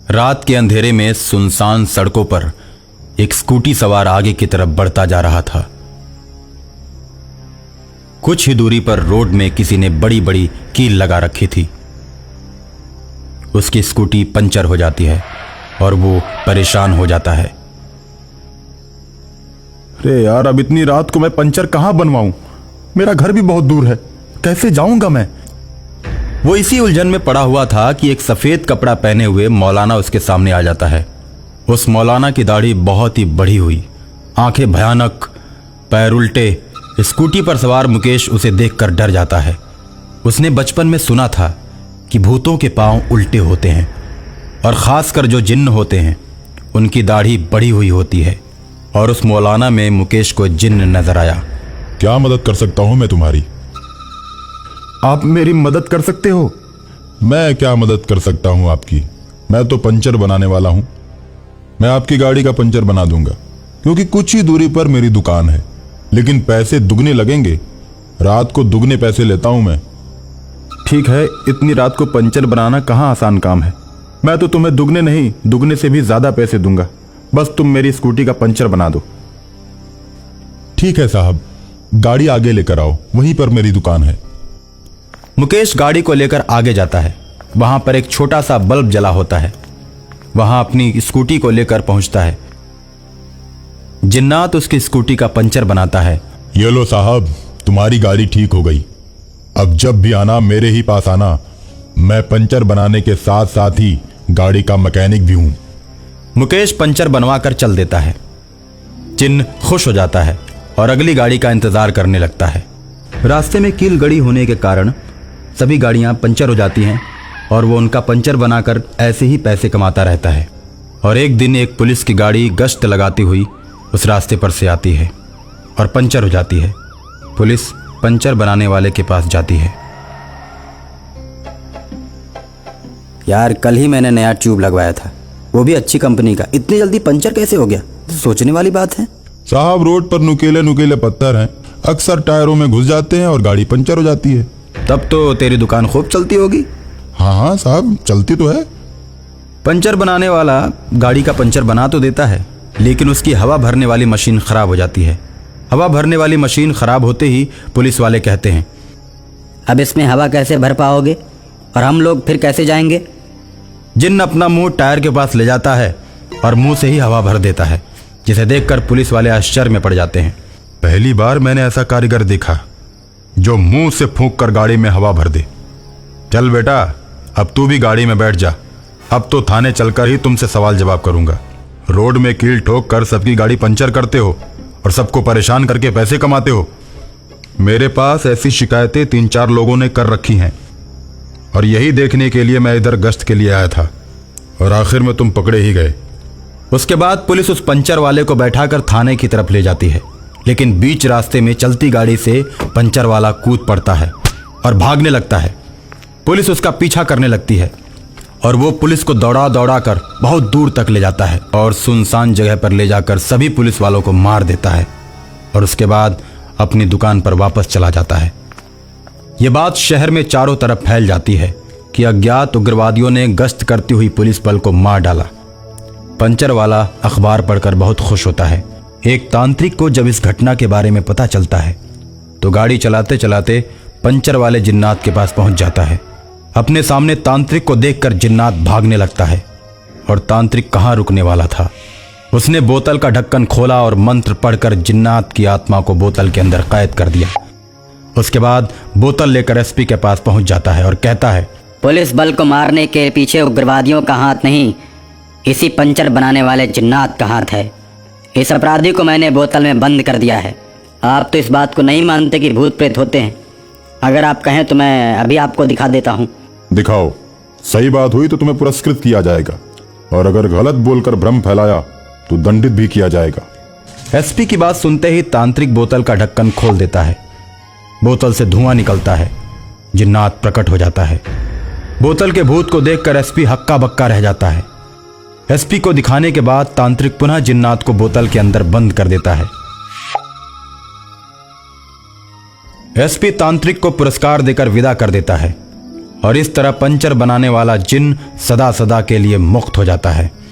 रात के अंधेरे में सुनसान सड़कों पर एक स्कूटी सवार आगे की तरफ बढ़ता जा रहा था। कुछ ही दूरी पर रोड में किसी ने बड़ी बड़ी कील लगा रखी थी। उसकी स्कूटी पंचर हो जाती है और वो परेशान हो जाता है। अरे यार, अब इतनी रात को मैं पंचर कहां बनवाऊं? मेरा घर भी बहुत दूर है, कैसे जाऊंगा मैं? वो इसी उलझन में पड़ा हुआ था कि एक सफेद कपड़ा पहने हुए मौलाना उसके सामने आ जाता है। उस मौलाना की दाढ़ी बहुत ही बड़ी हुई, आंखें भयानक, पैर उल्टे। स्कूटी पर सवार मुकेश उसे देखकर डर जाता है। उसने बचपन में सुना था कि भूतों के पांव उल्टे होते हैं और खासकर जो जिन्न होते हैं उनकी दाढ़ी बड़ी हुई होती है। और उस मौलाना में मुकेश को जिन्न नजर आया। क्या मदद कर सकता हूं मैं तुम्हारी? आप मेरी मदद कर सकते हो? मैं क्या मदद कर सकता हूं आपकी? मैं तो पंचर बनाने वाला हूं। मैं आपकी गाड़ी का पंचर बना दूंगा, क्योंकि कुछ ही दूरी पर मेरी दुकान है। लेकिन पैसे दुगने लगेंगे। रात को दुगने पैसे लेता हूं मैं। ठीक है, इतनी रात को पंचर बनाना कहाँ आसान काम है। मैं तो तुम्हें दुगने नहीं, दुगने से भी ज्यादा पैसे दूंगा। बस तुम मेरी स्कूटी का पंचर बना दो। ठीक है साहब, गाड़ी आगे लेकर आओ, वहीं पर मेरी दुकान है। मुकेश गाड़ी को लेकर आगे जाता है। वहां पर एक छोटा सा बल्ब जला होता है। वहां अपनी स्कूटी को लेकर पहुंचता है। जिन्नात उसकी स्कूटी का पंचर बनाता है। ये लो साहब, तुम्हारी गाड़ी ठीक हो गई। अब जब भी आना मेरे ही पास आना। मैं पंचर बनाने के साथ साथ ही गाड़ी का मैकेनिक भी हूं। मुकेश पंचर बनवाकर चल देता है। जिन्न खुश हो जाता है और अगली गाड़ी का इंतजार करने लगता है। रास्ते में कील गड़ी होने के कारण सभी गाड़ियां पंचर हो जाती हैं और वो उनका पंचर बनाकर ऐसे ही पैसे कमाता रहता है। और एक दिन एक पुलिस की गाड़ी गश्त लगाती हुई उस रास्ते पर से आती है और पंचर हो जाती है। पुलिस पंचर बनाने वाले के पास जाती है। यार, कल ही मैंने नया ट्यूब लगवाया था, वो भी अच्छी कंपनी का। इतनी जल्दी पंचर कैसे हो गया? सोचने वाली बात है। साहब, रोड पर नुकीले नुकीले पत्थर हैं, अक्सर टायरों में घुस जाते हैं और गाड़ी पंचर हो जाती है। तब तो तेरी दुकान खूब चलती होगी। हाँ हाँ साहब, चलती तो है। पंचर बनाने वाला गाड़ी का पंचर बना तो देता है, लेकिन उसकी हवा भरने वाली मशीन खराब हो जाती है। हवा भरने वाली मशीन खराब होते ही पुलिस वाले कहते हैं, अब इसमें हवा कैसे भर पाओगे और हम लोग फिर कैसे जाएंगे? जिन्न अपना मुंह टायर के पास ले जाता है और मुंह से ही हवा भर देता है, जिसे देखकर पुलिस वाले आश्चर्य में पड़ जाते हैं। पहली बार मैंने ऐसा कारीगर देखा जो मुंह से फूंक कर गाड़ी में हवा भर दे। चल बेटा, अब तू भी गाड़ी में बैठ जा। अब तो थाने चलकर ही तुमसे सवाल जवाब करूंगा। रोड में कील ठोक कर सबकी गाड़ी पंचर करते हो और सबको परेशान करके पैसे कमाते हो। मेरे पास ऐसी शिकायतें 3-4 लोगों ने कर रखी हैं और यही देखने के लिए मैं इधर गश्त के लिए आया था और आखिर में तुम पकड़े ही गए। उसके बाद पुलिस उस पंचर वाले को बैठाकर थाने की तरफ ले जाती है, लेकिन बीच रास्ते में चलती गाड़ी से पंचर वाला कूद पड़ता है और भागने लगता है। पुलिस उसका पीछा करने लगती है और वो पुलिस को दौड़ा दौड़ा कर बहुत दूर तक ले जाता है और सुनसान जगह पर ले जाकर सभी पुलिस वालों को मार देता है और उसके बाद अपनी दुकान पर वापस चला जाता है। ये बात शहर में चारों तरफ फैल जाती है कि अज्ञात उग्रवादियों ने गश्त करती हुई पुलिस बल को मार डाला। पंचर वाला अखबार पढ़कर बहुत खुश होता है। एक तांत्रिक को जब इस घटना के बारे में पता चलता है तो गाड़ी चलाते चलाते पंचर वाले जिन्नात के पास पहुंच जाता है। अपने सामने तांत्रिक को देखकर जिन्नात भागने लगता है और तांत्रिक कहां रुकने वाला था। उसने बोतल का ढक्कन खोला और मंत्र पढ़कर जिन्नात की आत्मा को बोतल के अंदर कैद कर दिया। उसके बाद बोतल लेकर एसपी के पास पहुंच जाता है और कहता है, पुलिस बल को मारने के पीछे उग्रवादियों का हाथ नहीं, इसी पंचर बनाने वाले जिन्नात का हाथ है। इस अपराधी को मैंने बोतल में बंद कर दिया है। आप तो इस बात को नहीं मानते कि भूत प्रेत होते हैं। अगर आप कहें तो मैं अभी आपको दिखा देता हूँ। दिखाओ। सही बात हुई तो तुम्हें पुरस्कृत किया जाएगा, और अगर गलत बोलकर भ्रम फैलाया तो दंडित भी किया जाएगा। एसपी की बात सुनते ही तांत्रिक बोतल का ढक्कन खोल देता है। बोतल से धुआं निकलता है। जिन्नात प्रकट हो जाता है। बोतल के भूत को देखकर एसपी हक्का बक्का रह जाता है। एसपी को दिखाने के बाद तांत्रिक पुनः जिन्नात को बोतल के अंदर बंद कर देता है। एसपी तांत्रिक को पुरस्कार देकर विदा कर देता है और इस तरह पंचर बनाने वाला जिन सदा सदा के लिए मुक्त हो जाता है।